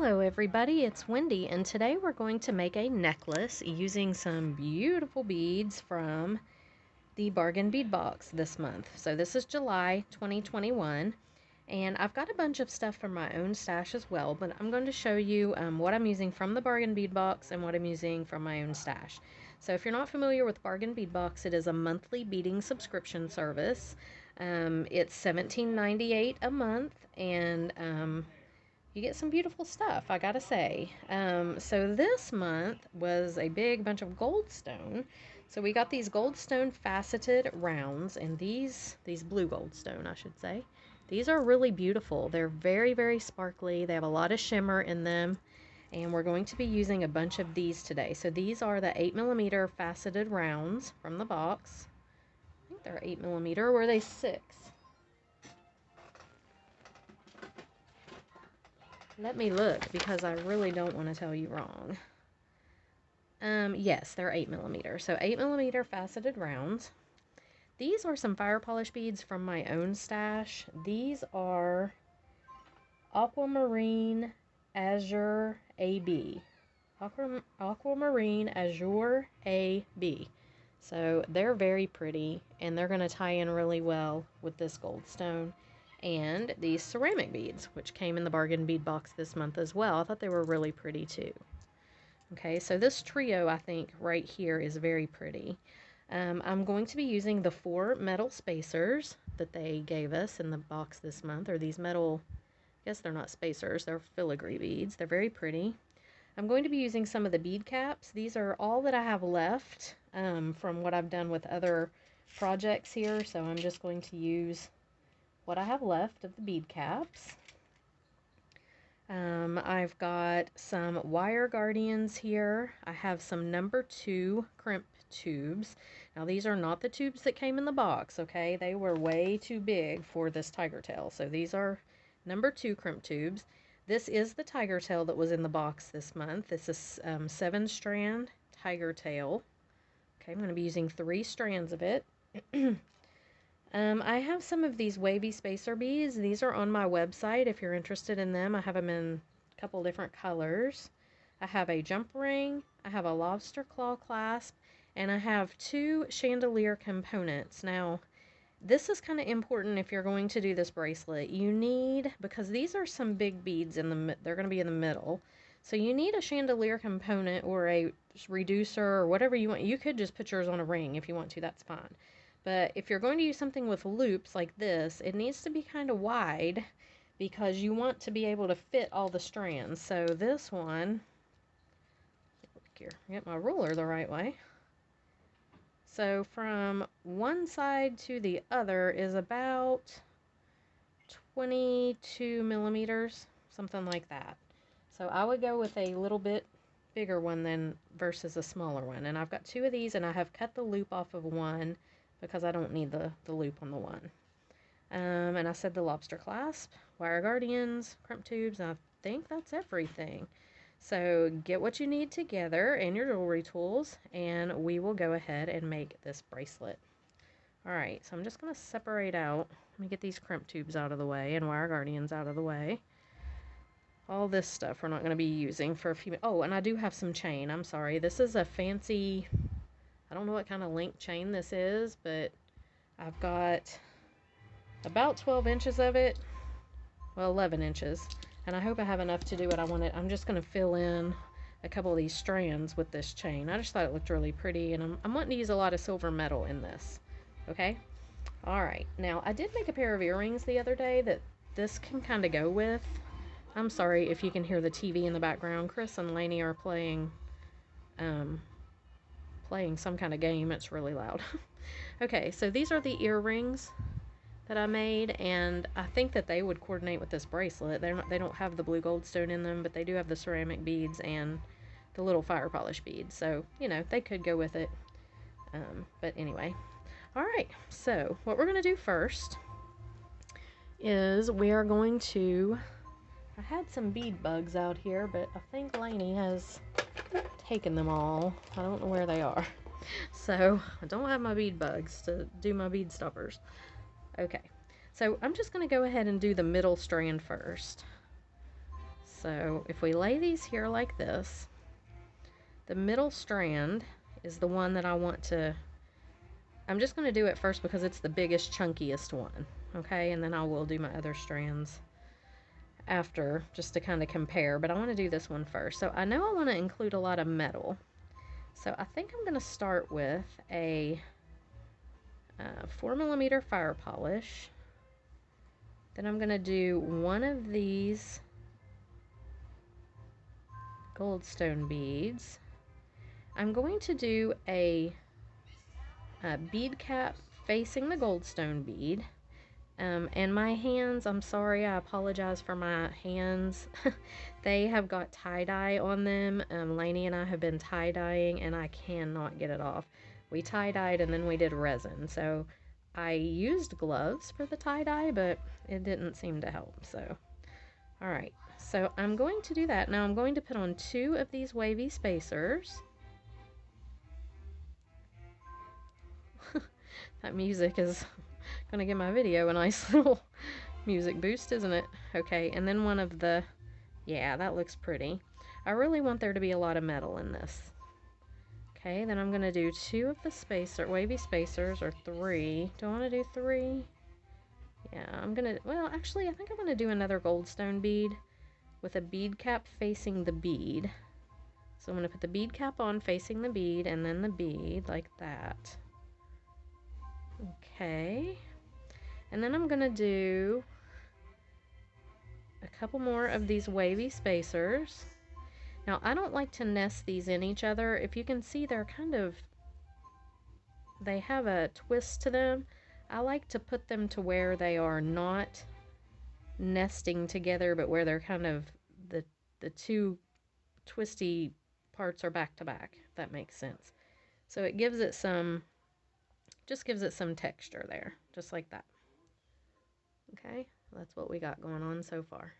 Hello everybody, it's Wendy, and today we're going to make a necklace using some beautiful beads from the Bargain Bead Box this month. So this is July 2021, and I've got a bunch of stuff from my own stash as well, but I'm going to show you what I'm using from the Bargain Bead Box and what I'm using from my own stash. So if you're not familiar with Bargain Bead Box, it is a monthly beading subscription service. It's $17.98 a month, and you get some beautiful stuff, I gotta say. So this month was a big bunch of goldstone. So we got these goldstone faceted rounds, and these blue goldstone, I should say. These are really beautiful. They're very, very sparkly. They have a lot of shimmer in them, and we're going to be using a bunch of these today. So these are the 8mm faceted rounds from the box. I think they're 8mm, or were they 6? Let me look, because I really don't want to tell you wrong. Yes, they're 8mm. So 8mm faceted rounds. These are some fire polish beads from my own stash. These are Aquamarine Azure AB. Aquamarine Azure AB. So they're very pretty, and they're going to tie in really well with this goldstone. And these ceramic beads, which came in the Bargain Bead Box this month as well. I thought they were really pretty too. Okay, so this trio, I think, right here is very pretty. I'm going to be using the 4 metal spacers that they gave us in the box this month, or these metal, I guess they're not spacers, they're filigree beads. They're very pretty. I'm going to be using some of the bead caps. These are all that I have left from what I've done with other projects here, so I'm just going to use what I have left of the bead caps. I've got some wire guardians here. I have some number 2 crimp tubes. Now these are not the tubes that came in the box, okay? They were way too big for this tiger tail. So these are number 2 crimp tubes. This is the tiger tail that was in the box this month. This is 7-strand tiger tail. Okay, I'm going to be using 3 strands of it. I have some of these wavy spacer beads. These are on my website if you're interested in them. I have them in a couple different colors. I have a jump ring, I have a lobster claw clasp, and I have 2 chandelier components. Now, this is kind of important if you're going to do this bracelet. You need, because these are some big beads they're going to be in the middle. So you need a chandelier component or a reducer or whatever you want. You could just put yours on a ring if you want to, that's fine. But if you're going to use something with loops like this, it needs to be kind of wide because you want to be able to fit all the strands. So this one, look here, get my ruler the right way. So from one side to the other is about 22mm, something like that. So I would go with a little bit bigger one than versus a smaller one. And I've got 2 of these, and I have cut the loop off of one because I don't need the loop on the one. And I said the lobster clasp, wire guardians, crimp tubes, and I think that's everything. So get what you need together and your jewelry tools, and we will go ahead and make this bracelet. Alright, so I'm just going to separate out. Let me get these crimp tubes out of the way and wire guardians out of the way. All this stuff we're not going to be using for a few minutes. Oh, and I do have some chain. I'm sorry. This is a fancy, I don't know what kind of link chain this is, but I've got about 12 inches of it. Well, 11 inches. And I hope I have enough to do what I want it. I'm just going to fill in a couple of these strands with this chain. I just thought it looked really pretty, and I'm wanting to use a lot of silver metal in this. Okay? Alright. Now, I did make a pair of earrings the other day that this can kind of go with. I'm sorry if you can hear the TV in the background. Chris and Lainey are playing some kind of game. It's really loud. Okay, so these are the earrings that I made, and I think that they would coordinate with this bracelet. They don't have the blue goldstone in them, but they do have the ceramic beads and the little fire polish beads. So, you know, they could go with it. But anyway. Alright, so what we're going to do first is we are going to... I had some bead bugs out here, but I think Lainey has taken them all. I don't know where they are. So, I don't have my bead bugs to do my bead stoppers. Okay, so I'm just going to go ahead and do the middle strand first. So if we lay these here like this, the middle strand is the one that I want to, I'm just going to do it first because it's the biggest, chunkiest one, okay? And then I will do my other strands after just to kind of compare, but I want to do this one first. So I know I want to include a lot of metal. So I think I'm going to start with a 4mm fire polish. Then I'm going to do one of these goldstone beads. I'm going to do a bead cap facing the goldstone bead. And my hands, I'm sorry, I apologize for my hands. They have got tie-dye on them. Lainey and I have been tie-dyeing and I cannot get it off. We tie-dyed and then we did resin. So I used gloves for the tie-dye, but it didn't seem to help. So, alright. So I'm going to do that. Now I'm going to put on 2 of these wavy spacers. That music is gonna give my video a nice little music boost, isn't it? Okay, and then one of the, yeah, that looks pretty. I really want there to be a lot of metal in this. Okay, then I'm gonna do 2 of the wavy spacers, or 3. Do I want to do 3? Yeah, I'm gonna, well, actually, I think I'm gonna do another goldstone bead with a bead cap facing the bead. So I'm gonna put the bead cap on facing the bead, and then the bead like that. Okay, and then I'm gonna do a couple more of these wavy spacers. Now I don't like to nest these in each other. If you can see, they're kind of, they have a twist to them. I like to put them to where they are not nesting together, but where they're kind of, the 2 twisty parts are back to back, if that makes sense. So it gives it some, just gives it some texture there, just like that. Okay, that's what we got going on so far.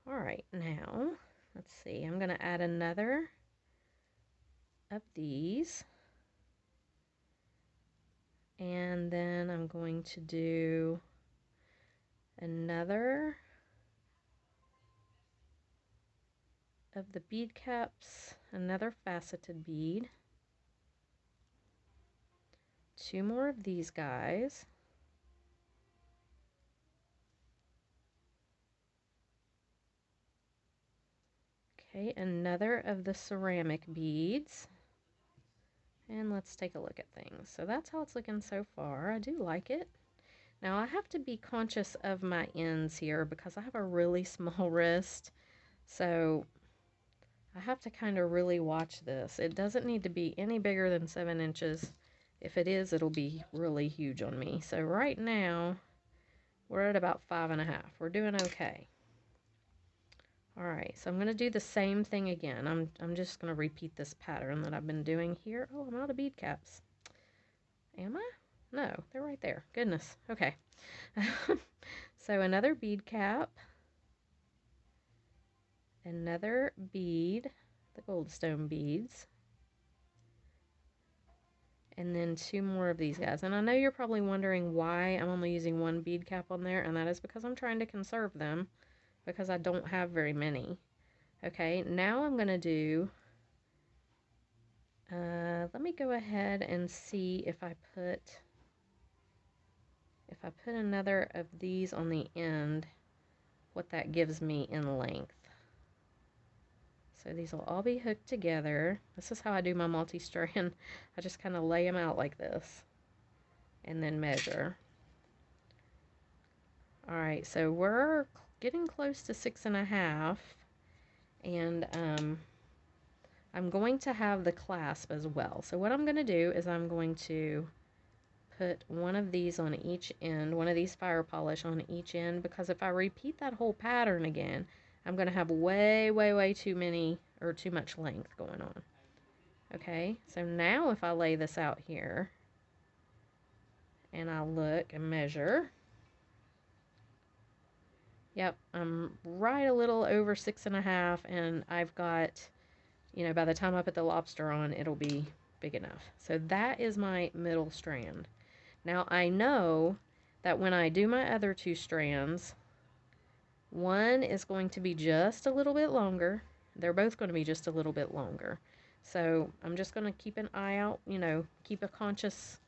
All right, now let's see, I'm going to add another of these, and then I'm going to do another of the bead caps, another faceted bead, 2 more of these guys, okay, another of the ceramic beads, and let's take a look at things. So that's how it's looking so far. I do like it. Now I have to be conscious of my ends here because I have a really small wrist, so I have to kind of really watch this. It doesn't need to be any bigger than 7 inches. If it is, it'll be really huge on me. So right now, we're at about 5.5. We're doing okay. All right, so I'm going to do the same thing again. I'm just going to repeat this pattern that I've been doing here. Oh, I'm out of bead caps. Am I? No, they're right there. Goodness. Okay. So another bead cap. Another bead, the goldstone beads. And then 2 more of these guys. And I know you're probably wondering why I'm only using 1 bead cap on there, and that is because I'm trying to conserve them, because I don't have very many. Okay, now I'm going to do, let me go ahead and see if I put another of these on the end, what that gives me in length. So these will all be hooked together. This is how I do my multi-strand. I just kind of lay them out like this and then measure. All right, so we're getting close to 6.5, and I'm going to have the clasp as well. So what I'm going to do is I'm going to put one of these on each end, one of these fire polish on each end, because if I repeat that whole pattern again, I'm going to have way too many, or too much length going on. Okay, so now if I lay this out here, and I look and measure, yep, I'm right a little over 6.5, and I've got, you know, by the time I put the lobster on, it'll be big enough. So that is my middle strand. Now I know that when I do my other 2 strands, One is going to be just a little bit longer. They're both going to be just a little bit longer. So I'm just going to keep an eye out, you know, keep a conscious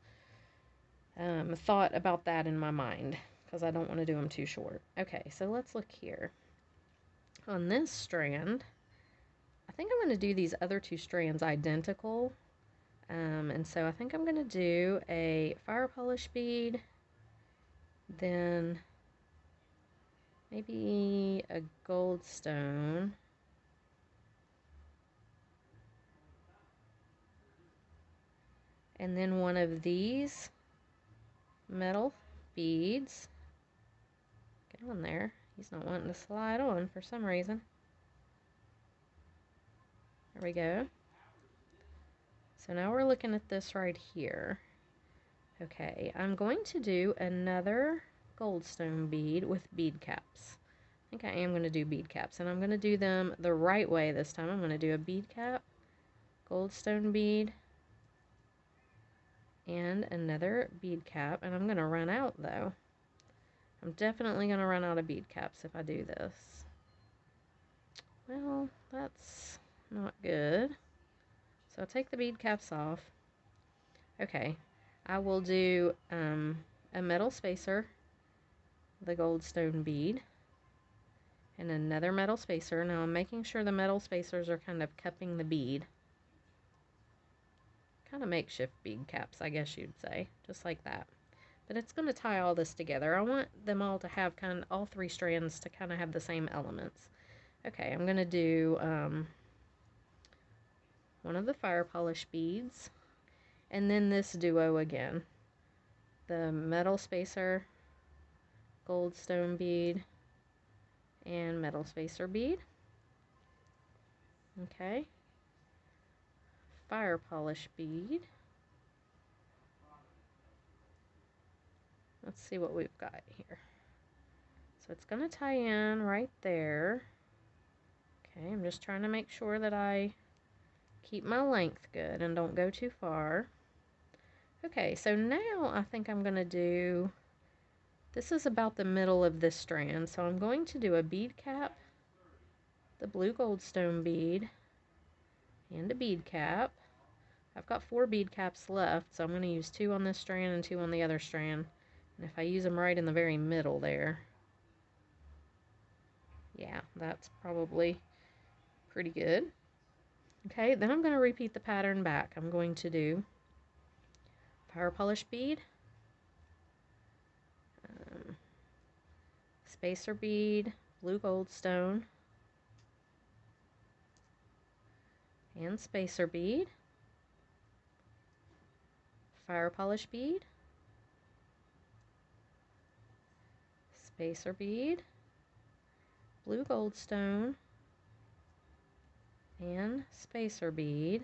thought about that in my mind because I don't want to do them too short. Okay, so let's look here. On this strand, I think I'm going to do these other two strands identical. And so I think I'm going to do a fire polish bead, then maybe a gold stone, and then one of these metal beads. Get on there. He's not wanting to slide on for some reason. There we go. So now we're looking at this right here. Okay, I'm going to do another goldstone bead with bead caps. I think I am going to do bead caps, and I'm going to do them the right way this time. I'm going to do a bead cap, goldstone bead, and another bead cap, and I'm going to run out though. I'm definitely going to run out of bead caps if I do this. Well, that's not good. So I'll take the bead caps off. Okay, I will do a metal spacer, the goldstone bead, and another metal spacer. Now I'm making sure the metal spacers are kind of cupping the bead. Kind of makeshift bead caps, I guess you'd say, just like that. But it's going to tie all this together. I want them all to have all three strands to kind of have the same elements. Okay, I'm going to do one of the fire polish beads, and then this duo again. The metal spacer, goldstone bead, and metal spacer bead. Okay. Fire polish bead. Let's see what we've got here. So it's going to tie in right there. Okay, I'm just trying to make sure that I keep my length good and don't go too far. Okay, so now I think I'm going to do, this is about the middle of this strand, so I'm going to do a bead cap, the blue goldstone bead, and a bead cap. I've got 4 bead caps left, so I'm going to use 2 on this strand and 2 on the other strand. And if I use them right in the very middle there, yeah, that's probably pretty good. Okay, then I'm going to repeat the pattern back. I'm going to do fire polish bead, spacer bead, blue goldstone, and spacer bead, fire polish bead, spacer bead, blue goldstone, and spacer bead.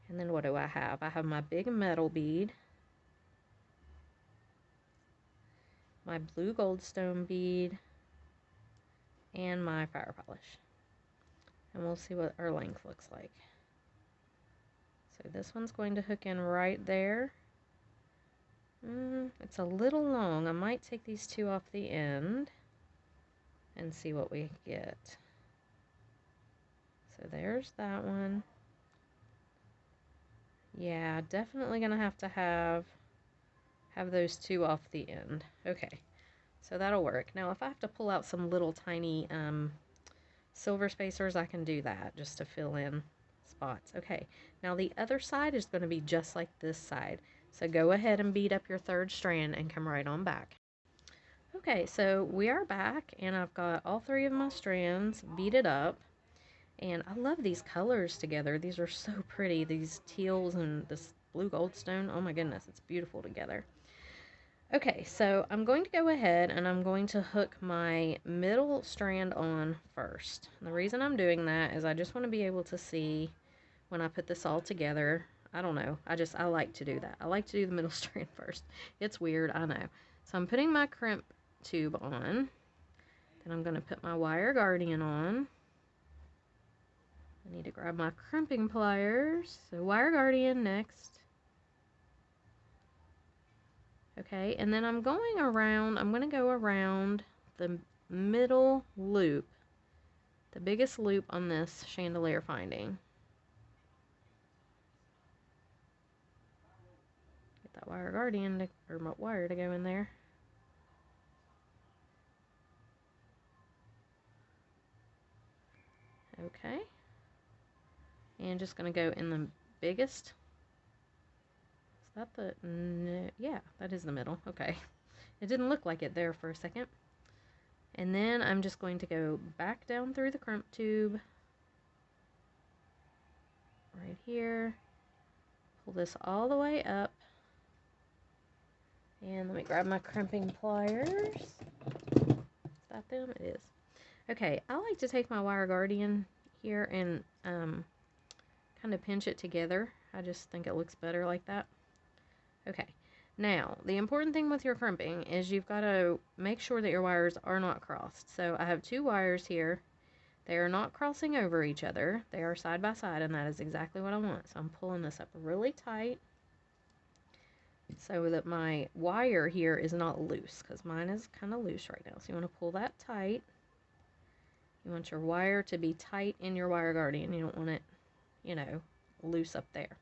And then what do I have? I have my big metal bead, my blue goldstone bead, and my fire polish. And we'll see what our length looks like. So this one's going to hook in right there. It's a little long. I might take these 2 off the end and see what we get. So there's that one. Yeah, definitely gonna have to have those 2 off the end. Okay, so that'll work. Now if I have to pull out some little tiny silver spacers, I can do that just to fill in spots. Okay, now the other side is going to be just like this side. So go ahead and bead up your 3rd strand and come right on back. Okay, so we are back, and I've got all 3 of my strands beaded up. And I love these colors together. These are so pretty. These teals and this blue goldstone. Oh my goodness, it's beautiful together. Okay, so I'm going to go ahead and I'm going to hook my middle strand on first. And the reason I'm doing that is I just want to be able to see when I put this all together. I don't know. I like to do that. I like to do the middle strand first. It's weird, I know. So I'm putting my crimp tube on. Then I'm going to put my wire guardian on. I need to grab my crimping pliers. So wire guardian next. Okay, and then I'm going to go around the middle loop, the biggest loop on this chandelier finding. Get that wire guardian to, or my wire to go in there. Okay. And just going to go in the biggest. Is that the, no, yeah, that is the middle. Okay. It didn't look like it there for a second. And then I'm just going to go back down through the crimp tube. Right here. Pull this all the way up. And let me grab my crimping pliers. Is that them? It is. Okay, I like to take my wire guardian here and kind of pinch it together. I just think it looks better like that. Okay, now the important thing with your crimping is you've got to make sure that your wires are not crossed. So I have two wires here. They are not crossing over each other. They are side by side, and that is exactly what I want. So I'm pulling this up really tight so that my wire here is not loose, because mine is kind of loose right now. So you want to pull that tight. You want your wire to be tight in your wire guardian. You don't want it, you know, loose up there.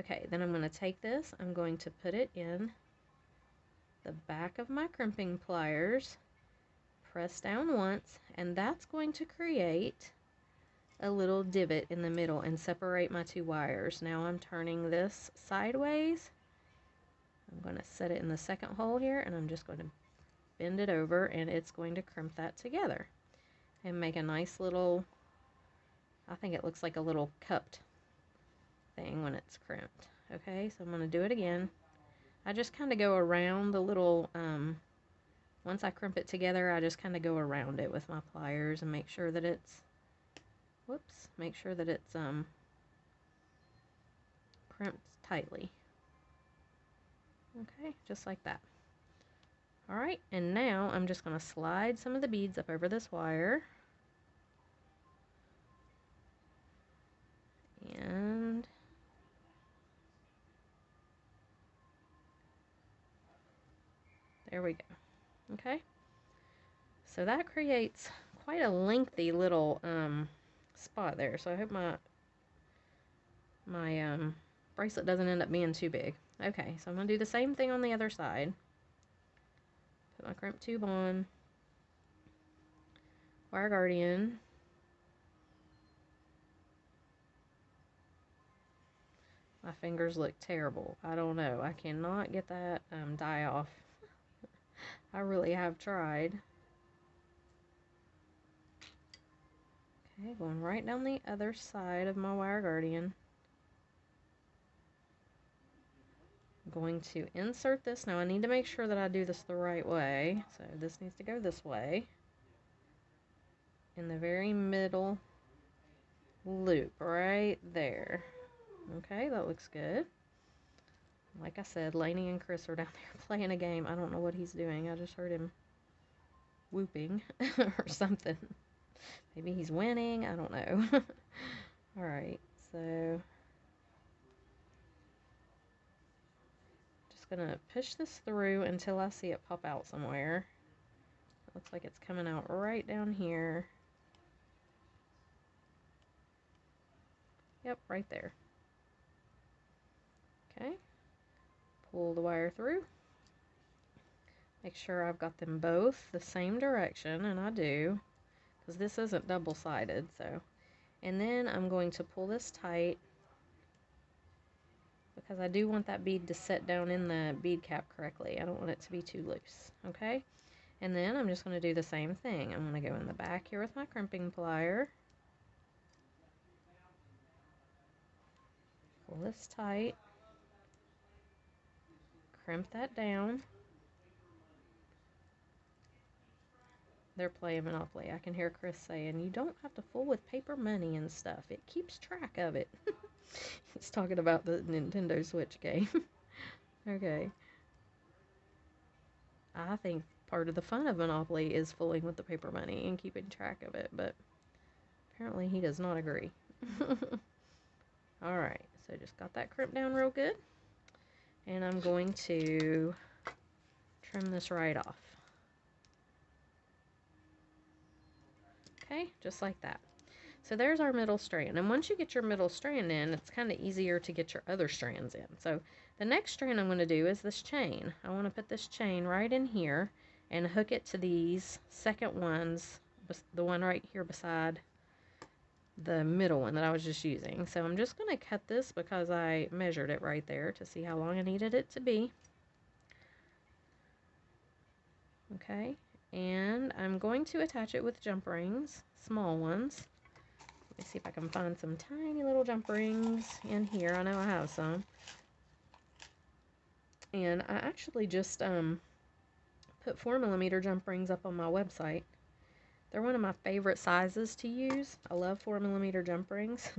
Okay, then I'm going to take this. I'm going to put it in the back of my crimping pliers. Press down once, and that's going to create a little divot in the middle and separate my two wires. Now I'm turning this sideways. I'm going to set it in the second hole here, and I'm just going to bend it over, and it's going to crimp that together and make a nice little, I think it looks like a little cupped thing when it's crimped. Okay, so I'm going to do it again. I just kind of go around the little, once I crimp it together, I just kind of go around it with my pliers and make sure that it's, make sure that it's crimped tightly. Okay, just like that. Alright, and now I'm just going to slide some of the beads up over this wire. And there we go. Okay, so that creates quite a lengthy little spot there. So I hope my bracelet doesn't end up being too big. Okay, so I'm going to do the same thing on the other side. Put my crimp tube on. Wire guardian. My fingers look terrible. I don't know. I cannot get that dye off. I really have tried. Okay, going right down the other side of my wire guardian. I'm going to insert this. Now I need to make sure that I do this the right way. So this needs to go this way. In the very middle loop, right there. Okay, that looks good. Like I said, Lainey and Chris are down there playing a game. I don't know what he's doing. I just heard him whooping or something. Maybe he's winning. I don't know. Alright, so just gonna push this through until I see it pop out somewhere. It looks like it's coming out right down here. Yep, right there. Okay. Pull the wire through. Make sure I've got them both the same direction, and I do, because this isn't double-sided, so. And then I'm going to pull this tight, because I do want that bead to set down in the bead cap correctly. I don't want it to be too loose, okay? And then I'm just going to do the same thing. I'm going to go in the back here with my crimping plier. Pull this tight. Crimp that down. They're playing Monopoly. I can hear Chris saying, you don't have to fool with paper money and stuff. It keeps track of it. He's talking about the Nintendo Switch game. Okay. I think part of the fun of Monopoly is fooling with the paper money and keeping track of it, but apparently he does not agree. Alright, so just got that crimped down real good. And I'm going to trim this right off. Okay, just like that. So there's our middle strand. And once you get your middle strand in, it's kind of easier to get your other strands in. So the next strand I'm going to do is this chain. I want to put this chain right in here and hook it to these second ones, the one right here beside the middle one that I was just using. So I'm just going to cut this because I measured it right there to see how long I needed it to be. Okay, and I'm going to attach it with jump rings, small ones. Let me see if I can find some tiny little jump rings in here. I know I have some. And I actually just put 4mm jump rings up on my website. They're one of my favorite sizes to use. I love 4mm jump rings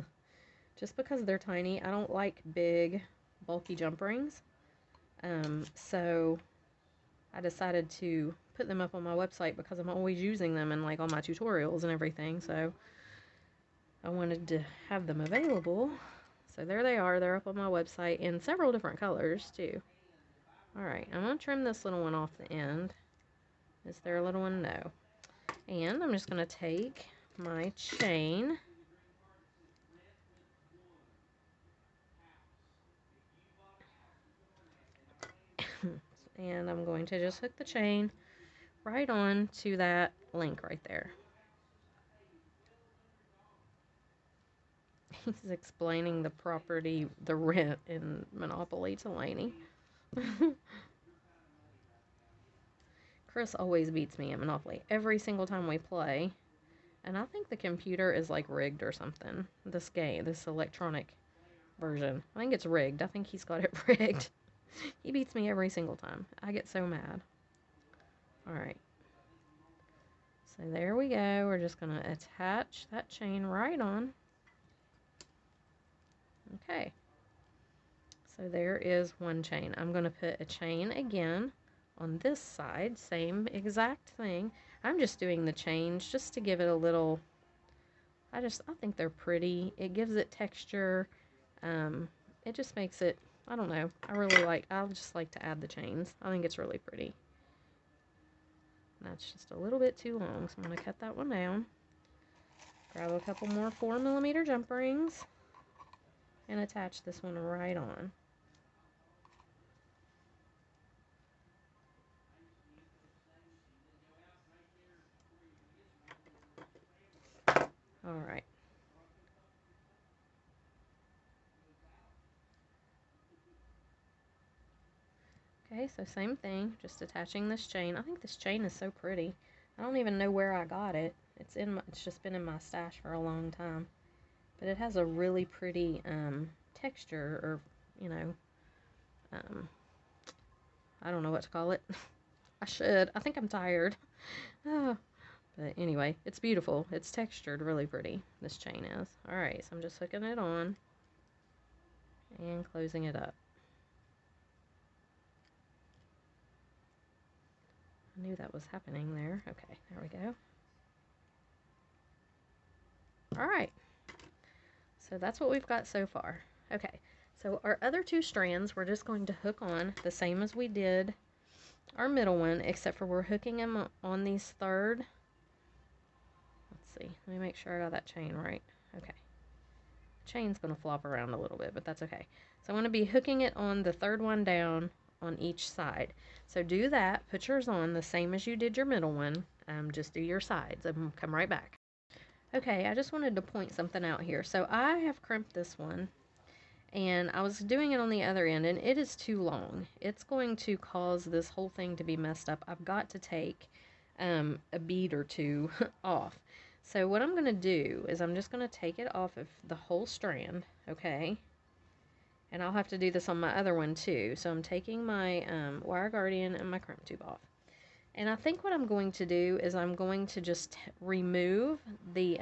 just because they're tiny. I don't like big, bulky jump rings. So I decided to put them up on my website because I'm always using them in like all my tutorials and everything. So I wanted to have them available. So there they are. They're up on my website in several different colors too. Alright, I'm going to trim this little one off the end. Is there a little one? No. And I'm just going to take my chain. And I'm going to just hook the chain right on to that link right there. He's explaining the property, the rent in Monopoly to Lainey. Chris always beats me at Monopoly every single time we play. And I think the computer is like rigged or something. This game, this electronic version. I think it's rigged. I think he's got it rigged. He beats me every single time. I get so mad. Alright. So there we go. We're just going to attach that chain right on. Okay. So there is one chain. I'm going to put a chain again on this side. Same exact thing. I'm just doing the chains just to give it a little... I think they're pretty. It gives it texture. It just makes it... I don't know. I just like to add the chains. I think it's really pretty. That's just a little bit too long, so I'm going to cut that one down. Grab a couple more 4mm jump rings and attach this one right on. Alright. Okay, so same thing, just attaching this chain. I think this chain is so pretty. I don't even know where I got it. It's just been in my stash for a long time. But it has a really pretty texture, or, you know, I don't know what to call it. I should. I think I'm tired. Oh. But anyway, it's beautiful. It's textured really pretty, this chain is. Alright, so I'm just hooking it on and closing it up. I knew that was happening there. Okay, there we go. Alright, so that's what we've got so far. Okay, so our other two strands we're just going to hook on the same as we did our middle one, except for we're hooking them on these third. Let's see, let me make sure I got that chain right. Okay, chain's going to flop around a little bit, but that's okay. So I'm going to be hooking it on the third one down on each side. So do that, put yours on the same as you did your middle one. Just do your sides and come right back. Okay, I just wanted to point something out here. So I have crimped this one, and I was doing it on the other end, and it is too long. It's going to cause this whole thing to be messed up. I've got to take a bead or two off. So what I'm going to do is I'm just going to take it off of the whole strand, okay? And I'll have to do this on my other one too. So I'm taking my wire guardian and my crimp tube off. And I think what I'm going to do is I'm going to just remove the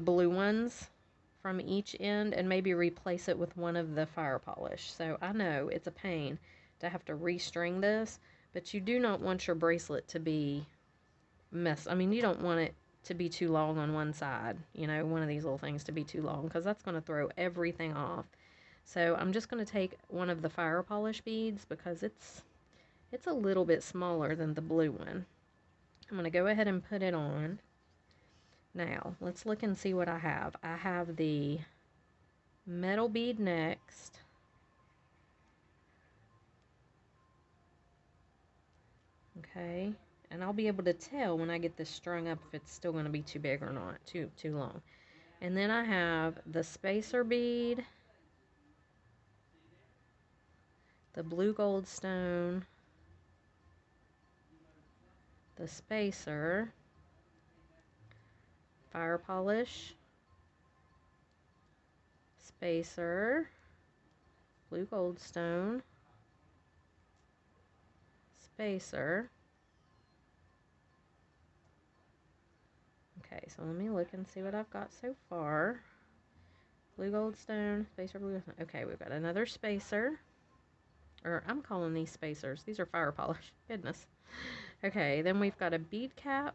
blue ones from each end and maybe replace it with one of the fire polish. So I know it's a pain to have to restring this, but you do not want your bracelet to be I mean, you don't want it to be too long on one side, you know, one of these little things to be too long, because that's going to throw everything off. So I'm just going to take one of the fire polish beads because it's a little bit smaller than the blue one. I'm going to go ahead and put it on. Now, let's look and see what I have. I have the metal bead next. Okay, and I'll be able to tell when I get this strung up if it's still going to be too big or not, too long. And then I have the spacer bead, the blue gold stone, the spacer, fire polish, spacer, blue gold stone, spacer. Okay, so let me look and see what I've got so far. Blue gold stone, spacer, blue gold stone. Okay, we've got another spacer. Or I'm calling these spacers. These are fire polish. Goodness. Okay, then we've got a bead cap,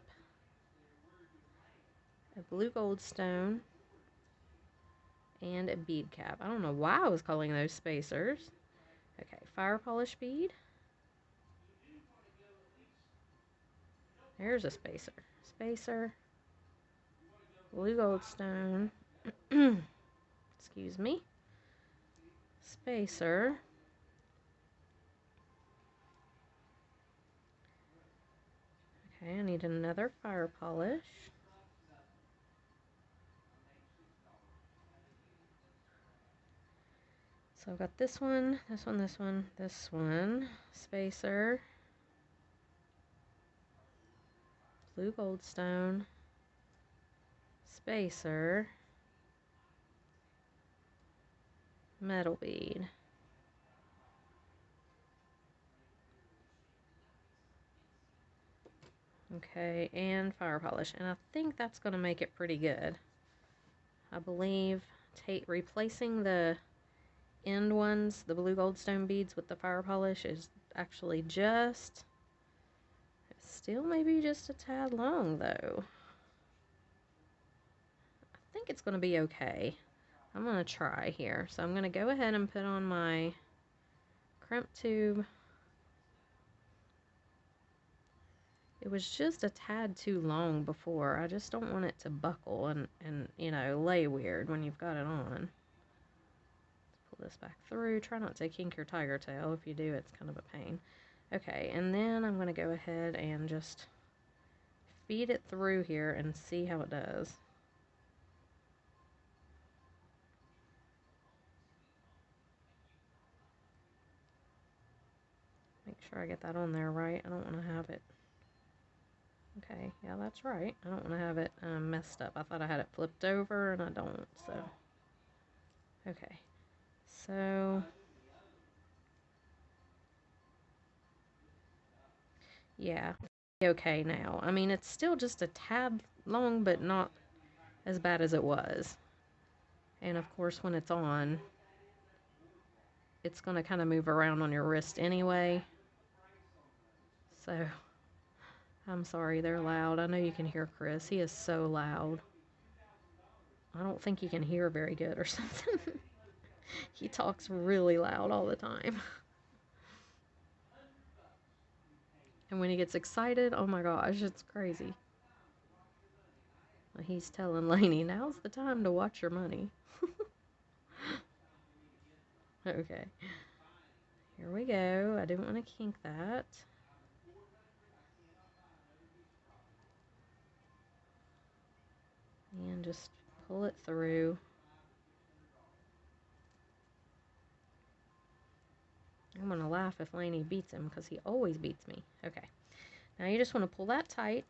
a blue gold stone, and a bead cap. I don't know why I was calling those spacers. Okay, fire polish bead. There's a spacer. Spacer, blue gold stone. Excuse me. Spacer. Okay, I need another fire polish. So I've got this one, this one, this one, this one. Spacer. Blue gold stone. Spacer. Metal bead. Okay, and fire polish. And I think that's going to make it pretty good. I believe replacing the end ones, the blue goldstone beads with the fire polish is actually still maybe just a tad long though. I think it's going to be okay. I'm going to try here. So I'm going to go ahead and put on my crimp tube. It was just a tad too long before. I just don't want it to buckle and you know, lay weird when you've got it on. Let's pull this back through. Try not to kink your tiger tail. If you do, it's kind of a pain. Okay, and then I'm going to go ahead and just feed it through here and see how it does. Make sure I get that on there right. I don't want to have it. Okay, yeah, that's right. I don't want to have it messed up. I thought I had it flipped over, and I don't, so. Okay, so. Yeah, okay now. I mean, it's still just a tad long, but not as bad as it was. And of course, when it's on, it's going to kind of move around on your wrist anyway. So, I'm sorry they're loud. I know you can hear Chris. He is so loud. I don't think he can hear very good or something. He talks really loud all the time. And when he gets excited, oh my gosh, it's crazy. He's telling Lainey, now's the time to watch your money. Okay. Here we go. I didn't want to kink that. And just pull it through. I'm going to laugh if Lainey beats him because he always beats me. Okay. Now you just want to pull that tight.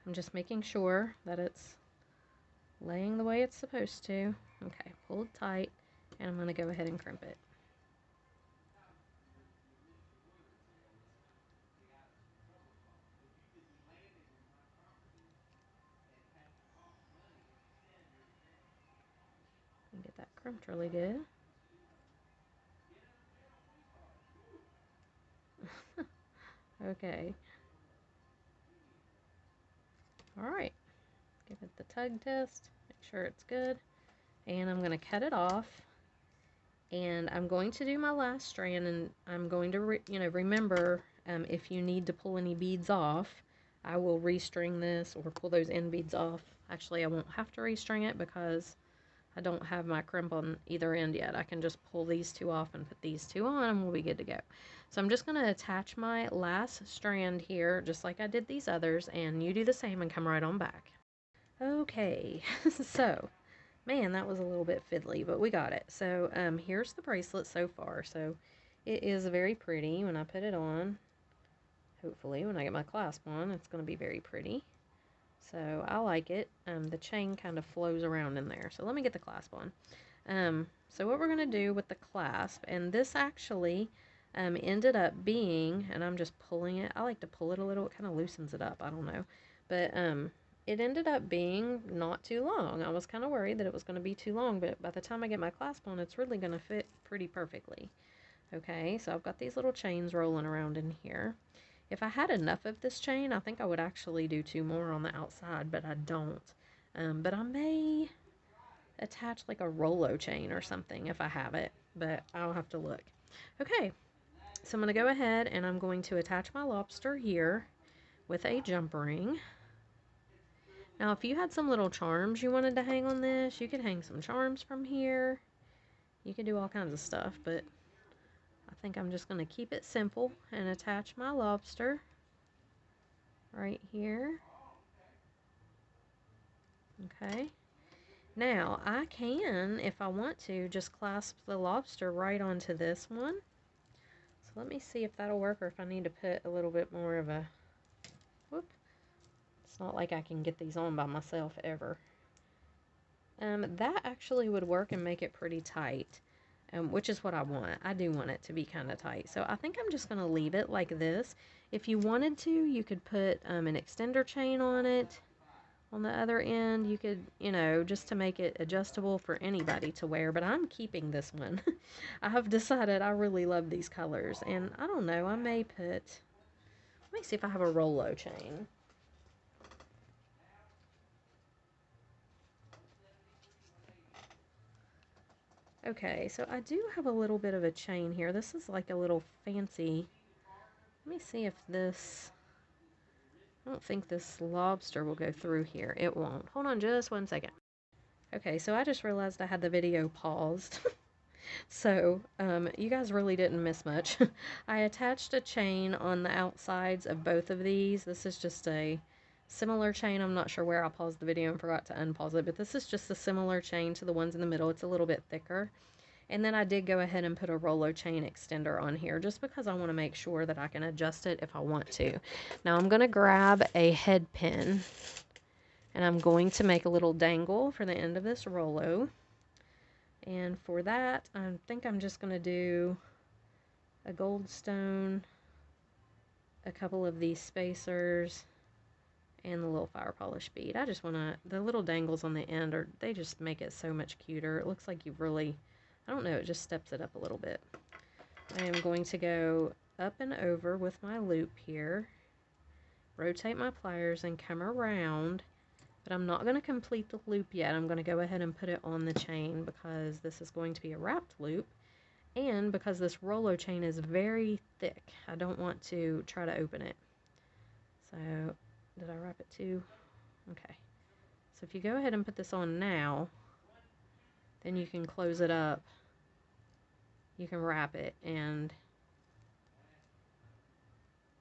I'm just making sure that it's laying the way it's supposed to. Okay, pulled tight. And I'm going to go ahead and crimp it. And get that crimped really good. Okay. Alright. Give it the tug test. Make sure it's good. And I'm going to cut it off. And I'm going to do my last strand, and I'm going to, remember if you need to pull any beads off, I will restring this or pull those end beads off. Actually, I won't have to restring it because I don't have my crimp on either end yet. I can just pull these two off and put these two on and we'll be good to go. So I'm just going to attach my last strand here just like I did these others, and you do the same and come right on back. Okay, so man, that was a little bit fiddly, but we got it. So here's the bracelet so far. So it is very pretty when I put it on. Hopefully when I get my clasp on, it's going to be very pretty. So I like it. The chain kind of flows around in there. So let me get the clasp on. So what we're going to do with the clasp, and this actually ended up being, and I'm just pulling it. I like to pull it a little. It kind of loosens it up. I don't know. But it ended up being not too long. I was kind of worried that it was going to be too long, but by the time I get my clasp on, it's really going to fit pretty perfectly. Okay, so I've got these little chains rolling around in here. If I had enough of this chain, I think I would actually do 2 more on the outside, but I don't. But I may attach like a Rolo chain or something if I have it, but I'll have to look. Okay, so I'm going to go ahead and I'm going to attach my lobster here with a jump ring. Now, if you had some little charms you wanted to hang on this, you could hang some charms from here. You could do all kinds of stuff, but I think I'm just going to keep it simple and attach my lobster right here. Okay. Now, I can, if I want to, just clasp the lobster right onto this one. So let me see if that'll work, or if I need to put a little bit more of a, whoop. It's not like I can get these on by myself ever. That actually would work and make it pretty tight, which is what I want. I do want it to be kind of tight. So I think I'm just going to leave it like this. If you wanted to, you could put an extender chain on it. On the other end, you could, just to make it adjustable for anybody to wear, but I'm keeping this one. I have decided I really love these colors, and I don't know, I may put, let me see if I have a Rolo chain. Okay, so I do have a little bit of a chain here. This is like a little fancy, let me see if this, I don't think this lobster will go through here. It won't. Hold on just 1 second. Okay, so I just realized I had the video paused. So, you guys really didn't miss much. I attached a chain on the outsides of both of these. This is just a similar chain. I'm not sure where I paused the video and forgot to unpause it, but this is just a similar chain to the ones in the middle. It's a little bit thicker. And then I did go ahead and put a Rolo chain extender on here just because I want to make sure that I can adjust it if I want to. Now I'm going to grab a head pin and I'm going to make a little dangle for the end of this Rolo. And for that, I think I'm just going to do a gold stone, a couple of these spacers, and the little fire polish bead. I just want to, the little dangles on the end, they just make it so much cuter. It looks like you've really, I don't know, it just steps it up a little bit. I am going to go up and over with my loop here, rotate my pliers, and come around. But I'm not going to complete the loop yet. I'm going to go ahead and put it on the chain because this is going to be a wrapped loop. And because this Rolo chain is very thick, I don't want to try to open it. So, did I wrap it too? Okay. So if you go ahead and put this on now, then you can close it up. You can wrap it and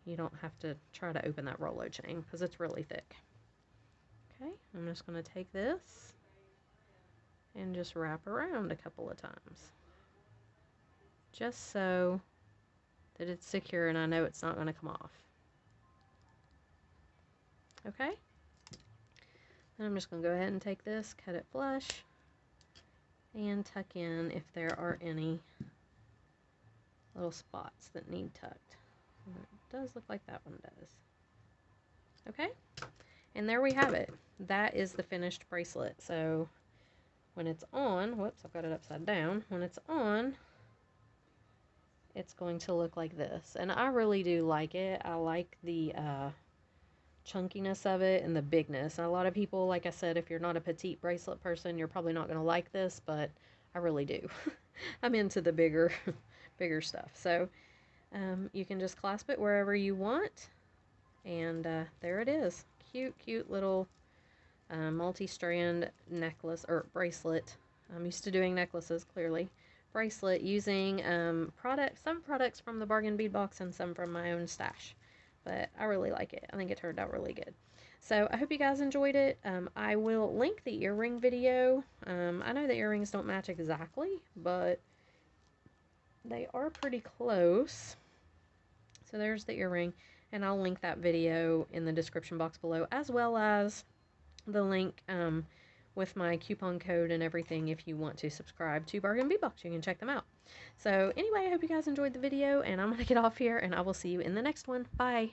you don't have to try to open that Rolo chain because it's really thick. Okay, I'm just going to take this and just wrap around a couple of times. Just so that it's secure and I know it's not going to come off. Okay? Then I'm just going to go ahead and take this, cut it flush, and tuck in if there are any little spots that need tucked. And it does look like that one does. Okay? And there we have it. That is the finished bracelet. So when it's on, whoops, I've got it upside down. When it's on, it's going to look like this. And I really do like it. I like the chunkiness of it and the bigness. And a lot of people, like I said, if you're not a petite bracelet person, you're probably not going to like this, but I really do. I'm into the bigger, bigger stuff. So you can just clasp it wherever you want. And there it is. Cute, cute little multi-strand necklace or bracelet. I'm used to doing necklaces, clearly. Bracelet using some products from the Bargain Bead box and some from my own stash. But I really like it. I think it turned out really good. So I hope you guys enjoyed it. I will link the earring video. I know the earrings don't match exactly, but they are pretty close. So there's the earring, and I'll link that video in the description box below, as well as the link with my coupon code and everything if you want to subscribe to Bargain Bead Box. You can check them out. So anyway, I hope you guys enjoyed the video, and I'm going to get off here, and I will see you in the next one. Bye!